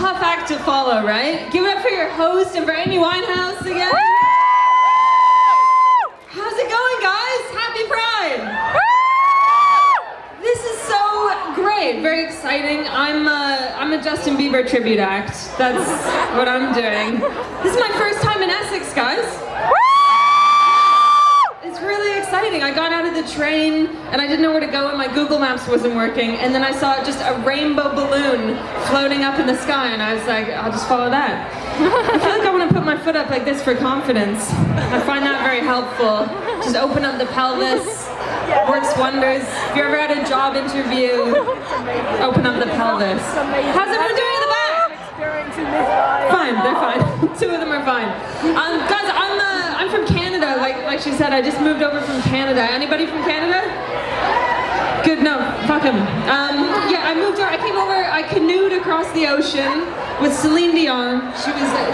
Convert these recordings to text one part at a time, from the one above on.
tough act to follow, right? Give it up for your host and for Amy Winehouse again. How's it going, guys? Happy Pride! This is so great, very exciting. I'm a Justin Bieber tribute act. That's what I'm doing. This is my first time in Essex, guys. It's really exciting. I got out of the train and I didn't know where to go and my Google Maps wasn't working, and then I saw just a rainbow balloon floating up in the sky and I was like, I'll just follow that. I feel like I want to put my foot up like this for confidence. I find that very helpful. Just open up the pelvis. Works wonders. If you ever had a job interview, open up the pelvis. How's everyone doing in the back? Fine, they're fine. Two of them are fine. Guys, I'm from Canada. Like she said, I just moved over from Canada. Anybody from Canada? Good, no, fuck them. Yeah, I moved over. I came over. I canoed across the ocean with Celine Dion.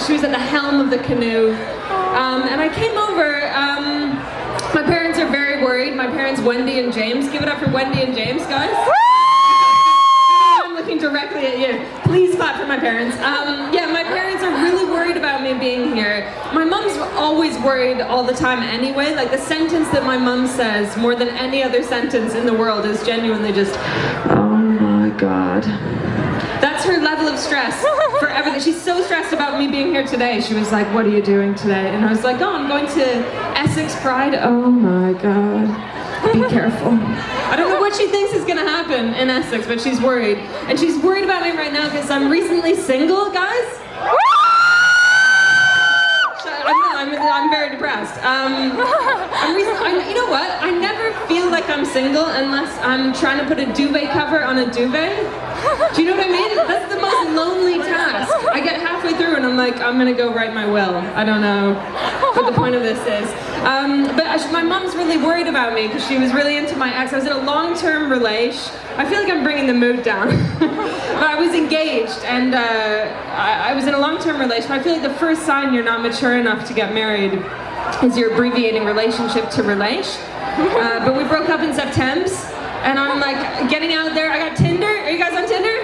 She was at the helm of the canoe, and I came over. My parents are very worried. My parents, Wendy and James. Give it up for Wendy and James, guys. I'm looking directly at you. Please clap for my parents. Yeah, my parents are really worried about me being here. My mom's always worried all the time anyway. Like the sentence that my mom says more than any other sentence in the world is genuinely just, oh my God. That's her level of stress for everything. She's so stressed about me being here today. She was like, what are you doing today? And I was like, oh, I'm going to Essex Pride. Oh my God. Be careful. I don't know what she thinks is going to happen in Essex, but she's worried. And she's worried about me right now because I'm recently single, guys. I'm very depressed. You know what? I never feel like I'm single unless I'm trying to put a duvet cover on a duvet. Do you know what I mean? That's the most lonely task. I get halfway through and I'm like, I'm gonna go write my will. I don't know what the point of this is. But my mom's really worried about me because she was really into my ex. I was in a long-term relation. I feel like I'm bringing the mood down. But I was engaged and I was in a long-term relation. I feel like the first sign you're not mature enough to get married is you're abbreviating relationship to relation. But we broke up in September. And I'm like getting out there. I got Tinder. Are you guys on Tinder?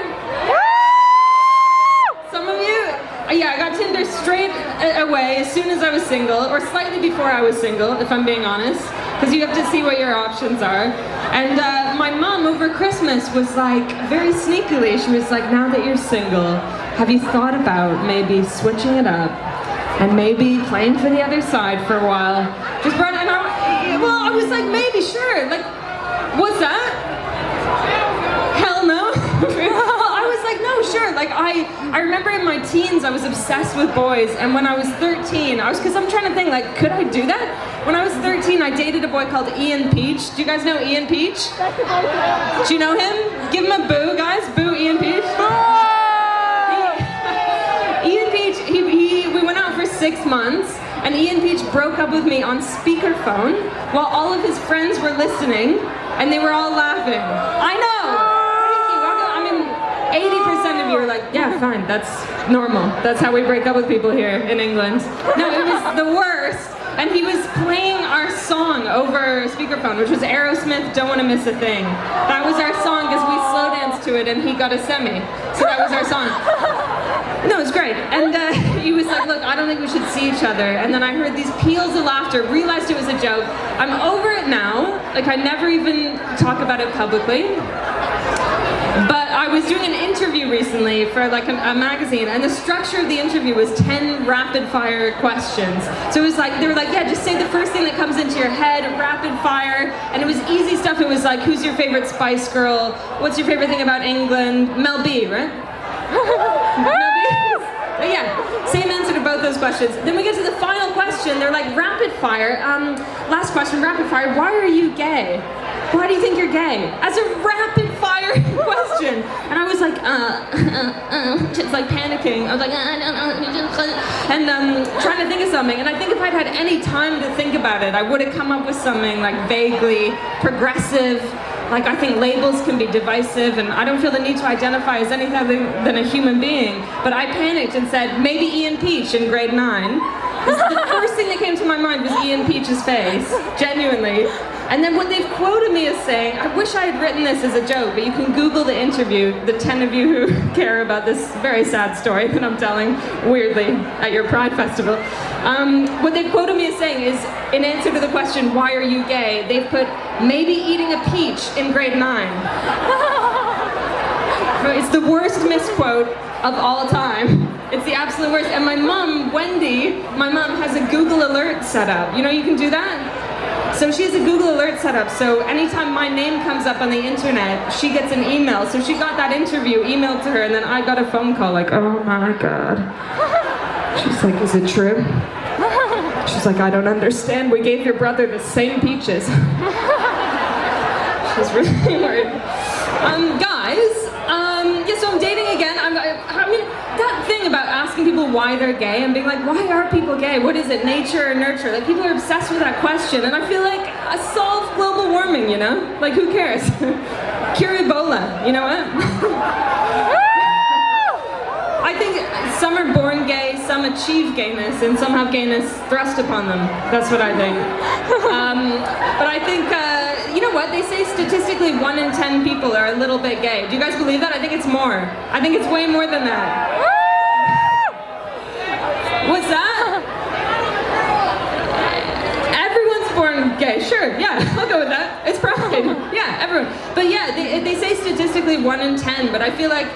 Some of you? Yeah, I got Tinder straight away as soon as I was single, or slightly before I was single, if I'm being honest, because you have to see what your options are. And my mom over Christmas was like, very sneakily, she was like, now that you're single, have you thought about maybe switching it up and maybe playing for the other side for a while? Just brought it, and I was like, maybe, sure. Like, what's that? Hell no. Well, I was like, no, sure. Like I remember in my teens I was obsessed with boys, and when I was 13, because I'm trying to think, like, could I do that? When I was 13, I dated a boy called Ian Peach. Do you guys know Ian Peach? Do you know him? Give him a boo, guys. Boo Ian Peach. Ian Peach, we went out for 6 months. And Ian Peach broke up with me on speakerphone while all of his friends were listening, and they were all laughing. I know! Thank you. I mean, 80% of you are like, yeah, fine, that's normal. That's how we break up with people here in England. No, it was the worst. And he was playing our song over speakerphone, which was Aerosmith, Don't Wanna Miss a Thing. That was our song because we slow danced to it and he got a semi. So that was our song. No, it was great. And he was like, look, I don't think we should see each other. And then I heard these peals of laughter, realized it was a joke. I'm over it now. Like, I never even talk about it publicly. But I was doing an interview recently for like a magazine, and the structure of the interview was 10 rapid fire questions. So it was like, they were like, yeah, just say the first thing that comes into your head, rapid fire. And it was easy stuff. It was like, who's your favorite Spice Girl? What's your favorite thing about England? Mel B, right? But yeah, same answer to both those questions. Then we get to the final question. They're like, rapid fire. Last question, rapid fire. Why are you gay? Why do you think you're gay? As a rapid fire question. And I was like, just like panicking. I was like, I don't know. And trying to think of something. And I think if I'd had any time to think about it, I would have come up with something like vaguely progressive. Like, I think labels can be divisive, and I don't feel the need to identify as anything other than a human being. But I panicked and said, maybe Ian Peach in grade 9. The first thing that came to my mind was Ian Peach's face, genuinely. And then what they've quoted me as saying, I wish I had written this as a joke, but you can Google the interview, the 10 of you who care about this very sad story that I'm telling, weirdly, at your Pride Festival. What they've quoted me as saying is, in answer to the question, why are you gay? They've put, maybe eating a peach in grade 9. It's the worst misquote of all time. It's the absolute worst. And my mom, Wendy, my mom has a Google alert set up. You know you can do that? So she has a Google alert set up, so anytime my name comes up on the internet, she gets an email. So she got that interview emailed to her, and then I got a phone call like, oh my God. She's like, is it true? She's like, I don't understand. We gave your brother the same peaches. She's really worried. Guys, yeah, so I'm dating again. I mean, that thing about asking people why they're gay and being like, why are people gay? What is it, nature or nurture? Like, people are obsessed with that question, and I feel like I solved global warming, you know? Like, who cares? Cure Ebola, you know what? I think some are born gay, some achieve gayness, and some have gayness thrust upon them. That's what I think. But I think, you know what? They say statistically 1 in 10 people are a little bit gay. Do you guys believe that? I think it's more. I think it's way more than that. What's that? Everyone's born gay. Sure, yeah, I'll go with that. It's pride. Yeah, everyone. But yeah, they say statistically 1 in 10, but I feel like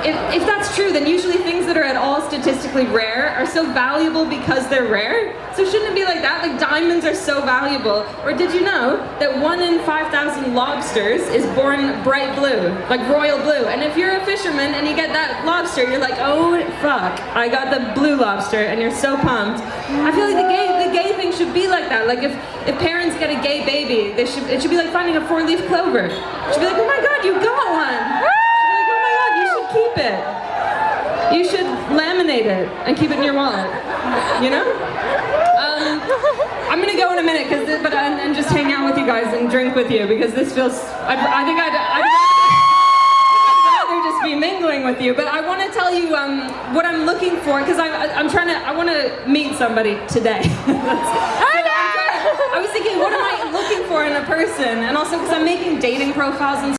if that's true, then usually things that are at all statistically rare are so valuable because they're rare. So shouldn't it be like that? Like diamonds are so valuable. Or did you know that 1 in 5,000 lobsters is born bright blue, like royal blue? And if you're a fisherman and you get that lobster, you're like, oh fuck, I got the blue lobster, and you're so pumped. I feel like the gay thing should be like that. Like if parents get a gay baby, it should be like finding a 4-leaf clover. It should be like, oh my God, you got one. Keep it. You should laminate it and keep it in your wallet. You know? I'm gonna go in a minute, and just hang out with you guys and drink with you, because this feels. I think I'd rather just be mingling with you. But I want to tell you what I'm looking for, because I want to meet somebody today. I was thinking, what am I looking for in a person, and also because I'm making dating profiles and.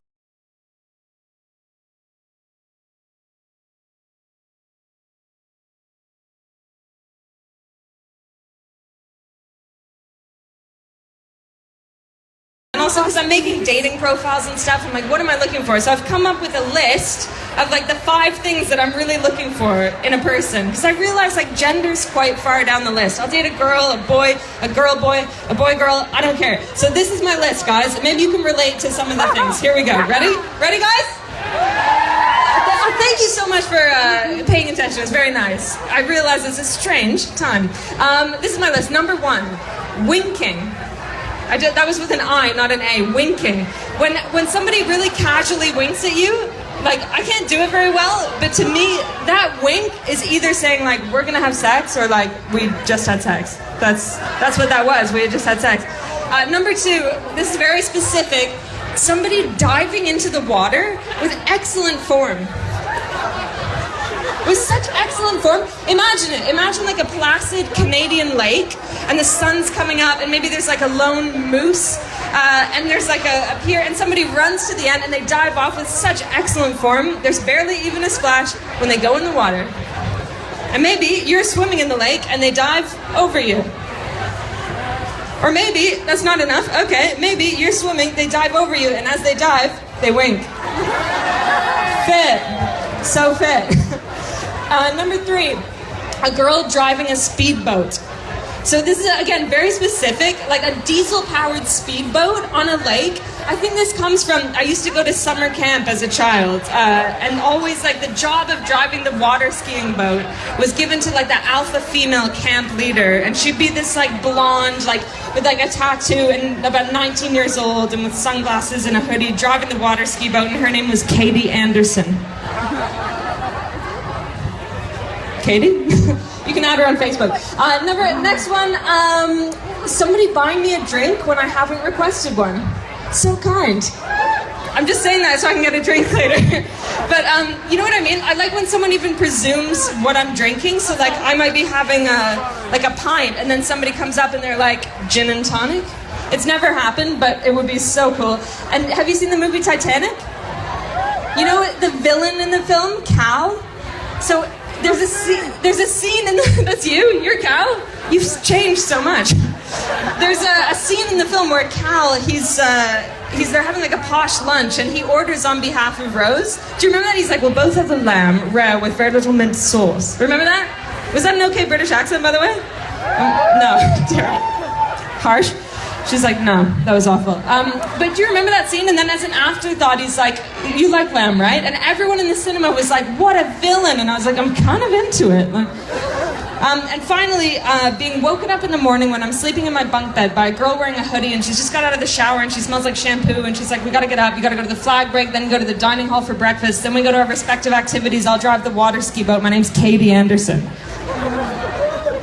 Also, because I'm making dating profiles and stuff, I'm like, what am I looking for? So I've come up with a list of like the 5 things that I'm really looking for in a person. Because I realize like gender's quite far down the list. I'll date a girl, a boy, a girl, boy, a boy, girl, I don't care. So this is my list, guys. Maybe you can relate to some of the things. Here we go. Ready? Ready, guys? Thank you so much for paying attention. It's very nice. I realize it's a strange time. This is my list. Number 1, winking. That was with an I, not an A. Winking. When somebody really casually winks at you, like, I can't do it very well, but to me, that wink is either saying, like, we're gonna have sex, or, like, we just had sex. That's what that was. We had just had sex. Number 2, this is very specific. Somebody diving into the water with excellent form. With such excellent form. Imagine it. Imagine like a placid Canadian lake, and the sun's coming up, and maybe there's like a lone moose, and there's like a pier, and somebody runs to the end, and they dive off with such excellent form. There's barely even a splash when they go in the water. And maybe you're swimming in the lake, and they dive over you. Or maybe that's not enough. Okay, maybe you're swimming, they dive over you, and as they dive, they wink. Fit. So fit. Number 3, a girl driving a speedboat. So this is, again, very specific, like a diesel-powered speedboat on a lake. I think this comes from, I used to go to summer camp as a child, and always, like, the job of driving the water skiing boat was given to, like, the alpha female camp leader, and she'd be this, like, blonde, like, with, like, a tattoo, and about 19 years old, and with sunglasses and a hoodie, driving the water ski boat, and her name was Katie Anderson. Katie? You can add her on Facebook. Next one, somebody buying me a drink when I haven't requested one. So kind. I'm just saying that so I can get a drink later. But you know what I mean? I like when someone even presumes what I'm drinking. So like I might be having a pint, and then somebody comes up and they're like, gin and tonic? It's never happened, but it would be so cool. And have you seen the movie Titanic? You know the villain in the film, Cal? So there's a scene in the, that's you're Cal? You've changed so much. There's a scene in the film where Cal, they're having like a posh lunch and he orders on behalf of Rose. Do you remember that? He's like, we'll both have the lamb rare with very little mint sauce. Remember that? Was that an okay British accent, by the way? No, terrible. Harsh. She's like, no, that was awful. But do you remember that scene? And then as an afterthought, he's like, you like lamb, right? And everyone in the cinema was like, what a villain. And I was like, I'm kind of into it. And finally, being woken up in the morning when I'm sleeping in my bunk bed by a girl wearing a hoodie, and she's just got out of the shower and she smells like shampoo, and she's like, we gotta get up, you gotta go to the flag break, then go to the dining hall for breakfast, then we go to our respective activities. I'll drive the water ski boat. My name's Katie Anderson.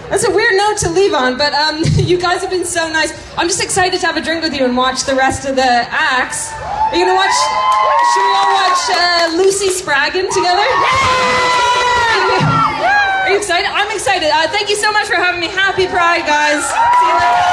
That's a weird note to leave on, but you guys have been so nice. I'm just excited to have a drink with you and watch the rest of the acts. Are you gonna watch, should we all watch Lucy Spraggan together? Are you excited? I'm excited. Thank you so much for having me. Happy Pride, guys. See you later.